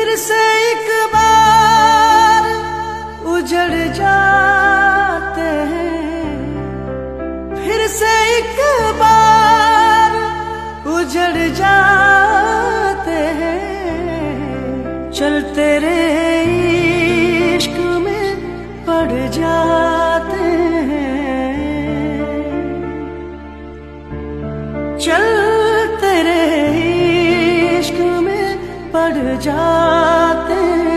फिर से एक बार उजड़ जाते हैं, फिर से एक बार उजड़ जाते हैं। चल तेरे इश्क में पड़ जाते हैं, चल तेरे इश्क में पड़ जाते हैं।